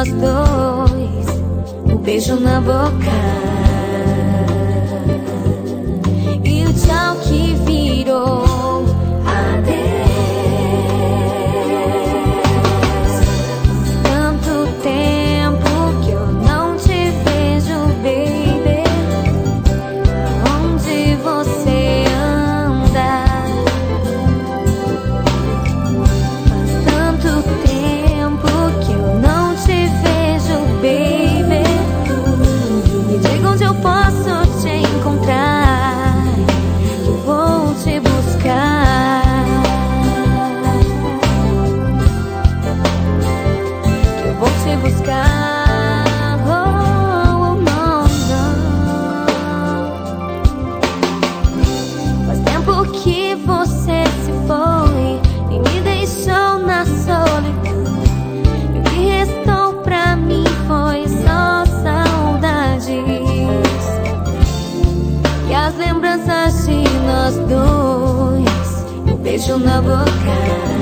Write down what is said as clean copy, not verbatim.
nós dois, um beijo na boca. E o tchau que virou adeus. Tanto tempo que eu não te vejo, baby. Onde você anda? Faz tanto tempo que eu não te vejo, baby. Me diga onde eu posso te encontrar, que eu vou te buscar, que eu vou te buscar. Oh, não, não. Faz tempo que você se foi e me deixou na solidão. E o que restou pra mim foi só saudades e as lembranças de nós dois, um beijo na boca.